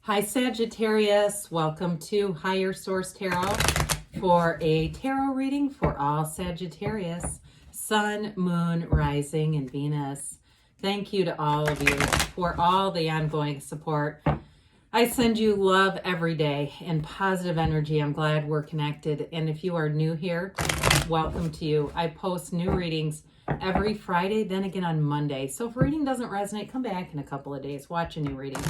Hi Sagittarius, welcome to Higher Source Tarot for a tarot reading for all Sagittarius, Sun, Moon, Rising, and Venus. Thank you to all of you for all the ongoing support. I send you love every day and positive energy. I'm glad we're connected. And if you are new here, welcome to you. I post new readings every Friday, then again on Monday. So if a reading doesn't resonate, come back in a couple of days, watch a new reading.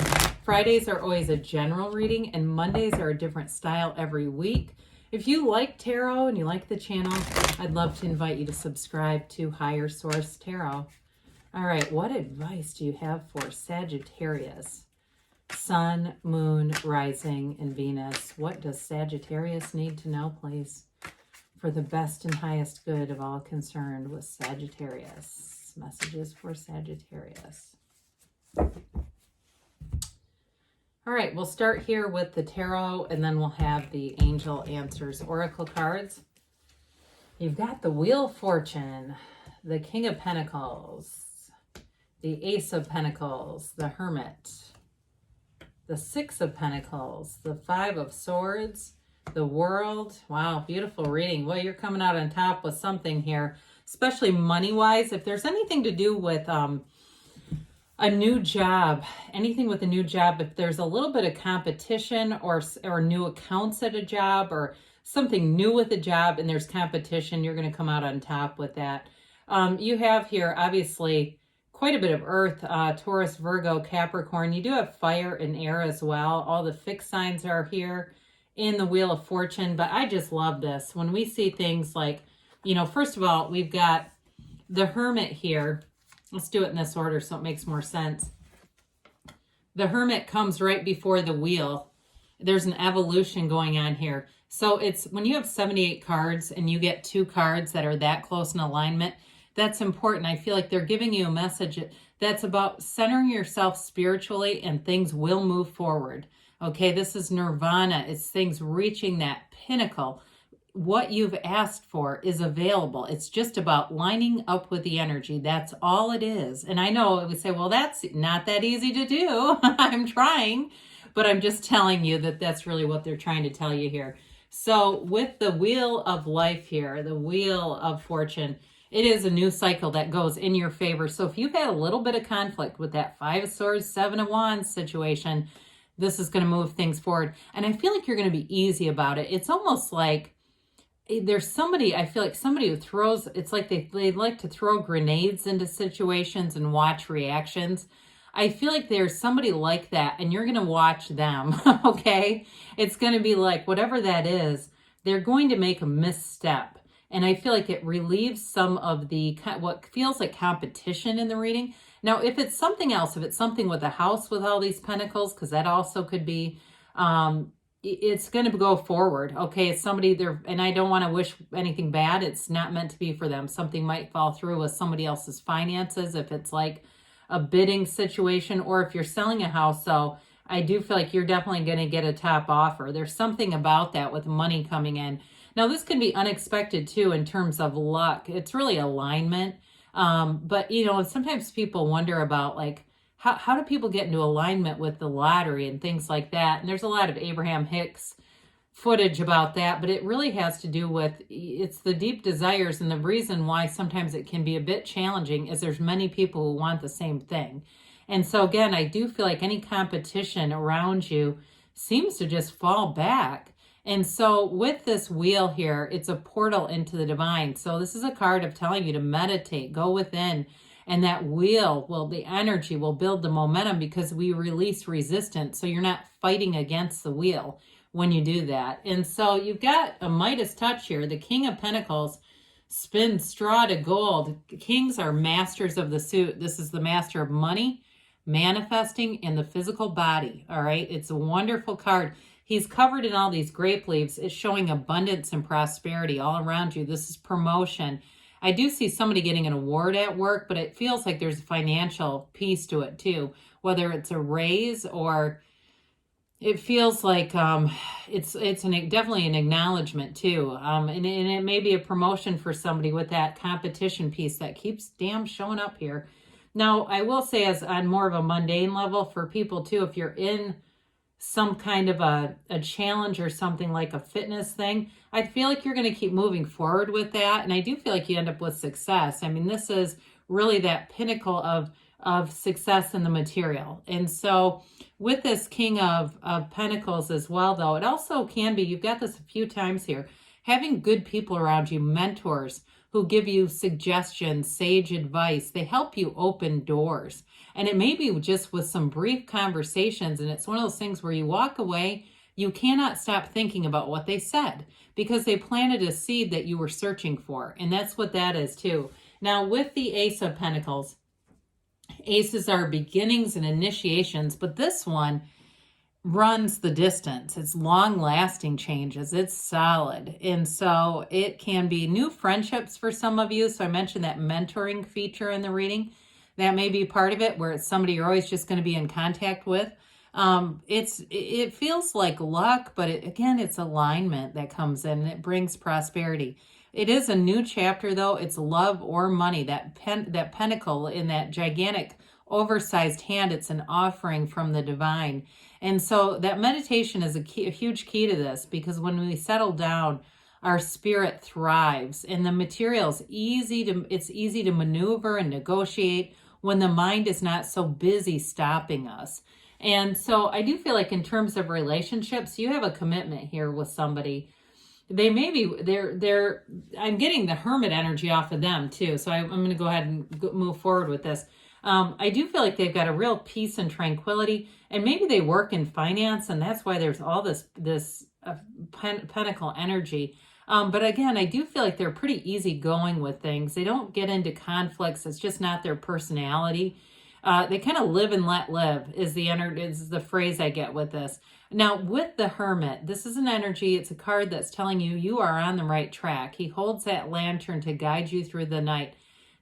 Fridays are always a general reading, and Mondays are a different style every week. If you like tarot and you like the channel, I'd love to invite you to subscribe to Higher Source Tarot. All right, what advice do you have for Sagittarius? Sun, Moon, Rising, and Venus. What does Sagittarius need to know, please? For the best and highest good of all concerned with Sagittarius. Messages for Sagittarius. All right, we'll start here with the tarot, and then we'll have the Angel Answers Oracle cards. You've got the Wheel of Fortune, the King of Pentacles, the Ace of Pentacles, the Hermit, the Six of Pentacles, the Five of Swords, the World. Wow, beautiful reading. Well, you're coming out on top with something here, especially money-wise. If there's anything to do with a new job, anything with a new job, if there's a little bit of competition or new accounts at a job or something new with a job and there's competition, you're going to come out on top with that. You have here, obviously, quite a bit of Earth, Taurus, Virgo, Capricorn. You do have fire and air as well. All the fixed signs are here in the Wheel of Fortune, but I just love this. When we see things like, first of all, we've got the Hermit here. Let's do it in this order so it makes more sense. The Hermit comes right before the Wheel. There's an evolution going on here. So it's when you have 78 cards and you get 2 cards that are that close in alignment, that's important. I feel like they're giving you a message that's about centering yourself spiritually and things will move forward. Okay, this is nirvana. It's things reaching that pinnacle. What you've asked for is available. It's just about lining up with the energy. That's all it is. And I know we say, well, that's not that easy to do. I'm trying, but I'm just telling you that that's really what they're trying to tell you here. So with the Wheel of Life here, the Wheel of Fortune, it is a new cycle that goes in your favor. So if you've had a little bit of conflict with that Five of Swords, Seven of Wands situation, this is going to move things forward. And I feel like you're going to be easy about it. It's almost like there's somebody, I feel like somebody who throws, it's like they like to throw grenades into situations and watch reactions. I feel like there's somebody like that and you're going to watch them, okay? It's going to be like whatever that is, they're going to make a misstep. And I feel like it relieves some of the, what feels like competition in the reading. Now, if it's something else, if it's something with a house with all these pentacles, because that also could be, it's going to go forward. Okay, it's somebody there, and I don't want to wish anything bad. It's not meant to be for them. Something might fall through with somebody else's finances if it's like a bidding situation, or if you're selling a house. So I do feel like you're definitely going to get a top offer. There's something about that with money coming in. Now, this can be unexpected too in terms of luck. It's really alignment. But, sometimes people wonder about like, how do people get into alignment with the lottery and things like that? And there's a lot of Abraham Hicks footage about that, but it really has to do with, it's the deep desires. And the reason why sometimes it can be a bit challenging is there's many people who want the same thing. And so again, I do feel like any competition around you seems to just fall back. And so with this wheel here, it's a portal into the divine. So this is a card of telling you to meditate, go within. And that wheel, the energy will build the momentum because we release resistance. So you're not fighting against the wheel when you do that. And so you've got a Midas touch here. The King of Pentacles spins straw to gold. Kings are masters of the suit. This is the master of money, manifesting, and the physical body. All right. It's a wonderful card. He's covered in all these grape leaves. It's showing abundance and prosperity all around you. This is promotion. I do see somebody getting an award at work, but it feels like there's a financial piece to it too, whether it's a raise or it feels like it's definitely an acknowledgement too. And it may be a promotion for somebody with that competition piece that keeps showing up here. Now, I will say as on more of a mundane level for people too, if you're in some kind of a challenge or something like a fitness thing, I feel like you're going to keep moving forward with that. And I do feel like you end up with success. I mean, this is really that pinnacle of success in the material. And so with this King of Pentacles as well, though, it also can be, you've got this a few times here, having good people around you, mentors who give you suggestions, sage advice. They help you open doors. And it may be just with some brief conversations. And it's one of those things where you walk away, you cannot stop thinking about what they said because they planted a seed that you were searching for. And that's what that is too. Now with the Ace of Pentacles, aces are beginnings and initiations, but this one runs the distance. It's long-lasting changes. It's solid. And so it can be new friendships for some of you. So I mentioned that mentoring feature in the reading. That may be part of it, where it's somebody you're always just going to be in contact with. It feels like luck, but again, it's alignment that comes in and it brings prosperity. It is a new chapter, though. It's love or money. That pentacle in that gigantic oversized hand, it's an offering from the divine. And so that meditation is a huge key to this, because when we settle down, our spirit thrives, and the material's it's easy to maneuver and negotiate when the mind is not so busy stopping us. And so I do feel like in terms of relationships, you have a commitment here with somebody. They may be, I'm getting the hermit energy off of them too. So I'm going to go ahead and move forward with this. I do feel like they've got a real peace and tranquility, and maybe they work in finance, and that's why there's all this pentacle energy. But again, I do feel like they're pretty easygoing with things. They don't get into conflicts. It's just not their personality. They kind of live and let live is the phrase I get with this. Now, with the Hermit, this is an energy. It's a card that's telling you you are on the right track. He holds that lantern to guide you through the night.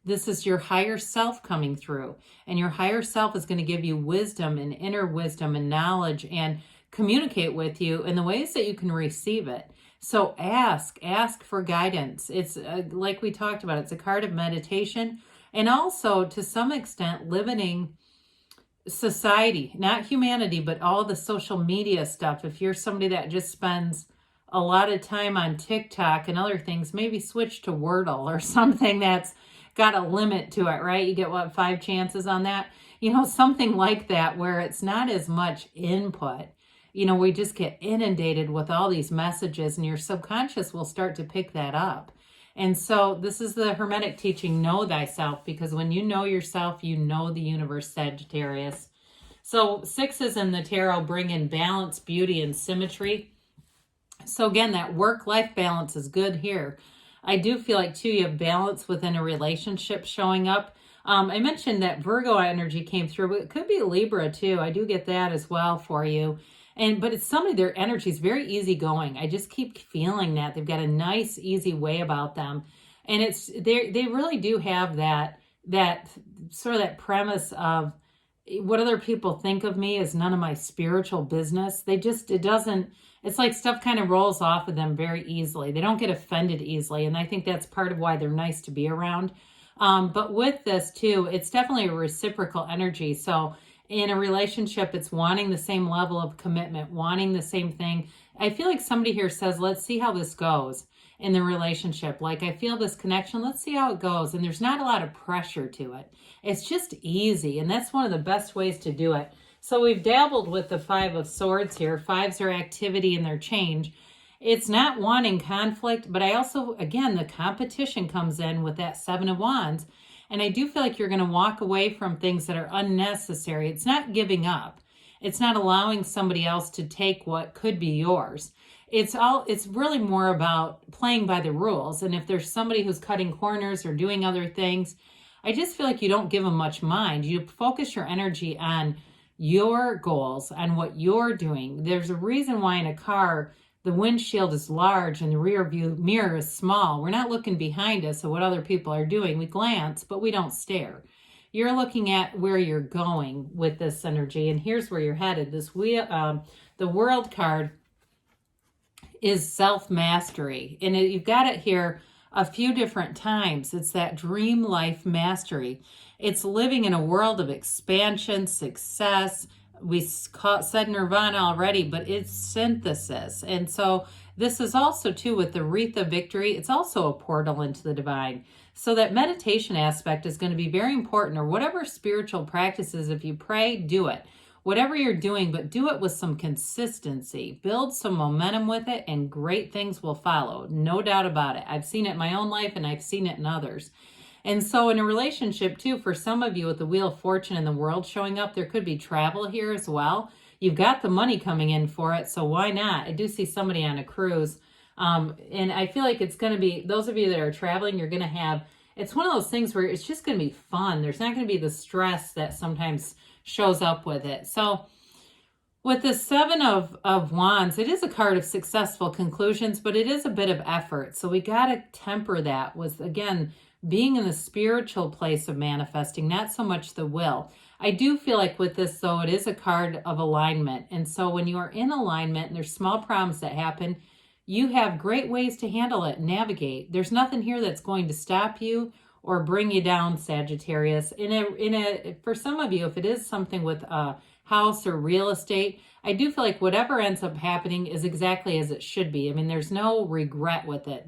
This is your higher self coming through, and your higher self is going to give you wisdom and inner wisdom and knowledge and communicate with you in the ways that you can receive it. So ask for guidance. It's like we talked about, it's a card of meditation, and also to some extent limiting society, not humanity, but all the social media stuff. If you're somebody that just spends a lot of time on TikTok and other things, maybe switch to Wordle or something that's got a limit to it, right? You get 5 chances on that? Something like that, where it's not as much input. We just get inundated with all these messages, and your subconscious will start to pick that up. And so this is the Hermetic teaching, know thyself, because when you know yourself, you know the universe, Sagittarius. So 6s in the tarot bring in balance, beauty, and symmetry. So again, that work-life balance is good here. I do feel like, too, you have balance within a relationship showing up. I mentioned that Virgo energy came through, but it could be Libra, too. I do get that as well for you. But it's somebody, their energy is very easygoing. I just keep feeling that. They've got a nice, easy way about them. And they really do have that sort of that premise of what other people think of me is none of my spiritual business. It's like stuff kind of rolls off of them very easily. They don't get offended easily. And I think that's part of why they're nice to be around. But with this too, it's definitely a reciprocal energy. So in a relationship, it's wanting the same level of commitment, wanting the same thing. I feel like somebody here says, let's see how this goes in the relationship. Like, I feel this connection. Let's see how it goes. And there's not a lot of pressure to it. It's just easy. And that's one of the best ways to do it. So we've dabbled with the 5 of Swords here. 5s are activity and their change. It's not wanting conflict, but I also, again, the competition comes in with that 7 of Wands. And I do feel like you're going to walk away from things that are unnecessary. It's not giving up. It's not allowing somebody else to take what could be yours. It's really more about playing by the rules. And if there's somebody who's cutting corners or doing other things, I just feel like you don't give them much mind. You focus your energy on your goals, on what you're doing. There's a reason why in a car, the windshield is large and the rear view mirror is small. We're not looking behind us at what other people are doing. We glance, but we don't stare. You're looking at where you're going with this energy, and here's where you're headed. The World card is self-mastery, and you've got it here a few different times. It's that dream life mastery. It's living in a world of expansion, success, We said nirvana already, but it's synthesis. And so this is also too with the wreath of victory. It's also a portal into the divine. So that meditation aspect is going to be very important, or whatever spiritual practices. If you pray, do it. Whatever you're doing, but do it with some consistency. Build some momentum with it, and great things will follow. No doubt about it. I've seen it in my own life, and I've seen it in others. And so in a relationship too, for some of you with the Wheel of Fortune and the World showing up, there could be travel here as well. You've got the money coming in for it, so why not? I do see somebody on a cruise. And I feel like it's going to be, those of you that are traveling, you're going to have, it's one of those things where it's just going to be fun. There's not going to be the stress that sometimes shows up with it. So with the Seven of Wands, it is a card of successful conclusions, but it is a bit of effort. So we got to temper that with, again, being in the spiritual place of manifesting, not so much the will. I do feel like with this, though, it is a card of alignment. And so when you are in alignment and there's small problems that happen, you have great ways to handle it, navigate. There's nothing here that's going to stop you or bring you down, Sagittarius. For some of you, if it is something with a house or real estate, I do feel like whatever ends up happening is exactly as it should be. I mean, there's no regret with it.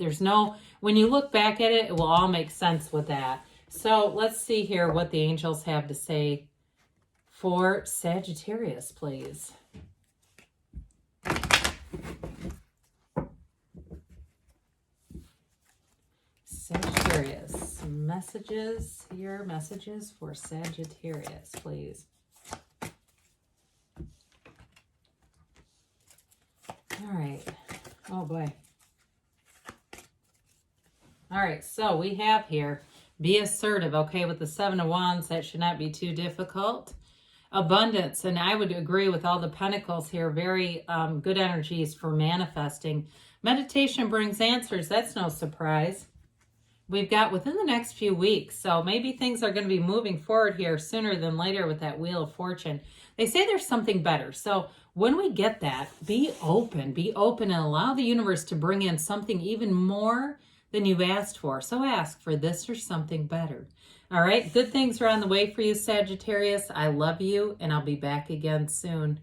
When you look back at it, it will all make sense with that. So let's see here what the angels have to say for Sagittarius, please. Sagittarius, your messages for Sagittarius, please. All right. Oh boy. All right, so we have here, be assertive, okay, with the Seven of Wands. That should not be too difficult. Abundance, and I would agree with all the pentacles here, very good energies for manifesting. Meditation brings answers. That's no surprise. We've got within the next few weeks, so maybe things are going to be moving forward here sooner than later with that Wheel of Fortune. They say there's something better. So when we get that, be open and allow the universe to bring in something even more than you've asked for. So ask for this or something better. All right, good things are on the way for you, Sagittarius. I love you, and I'll be back again soon.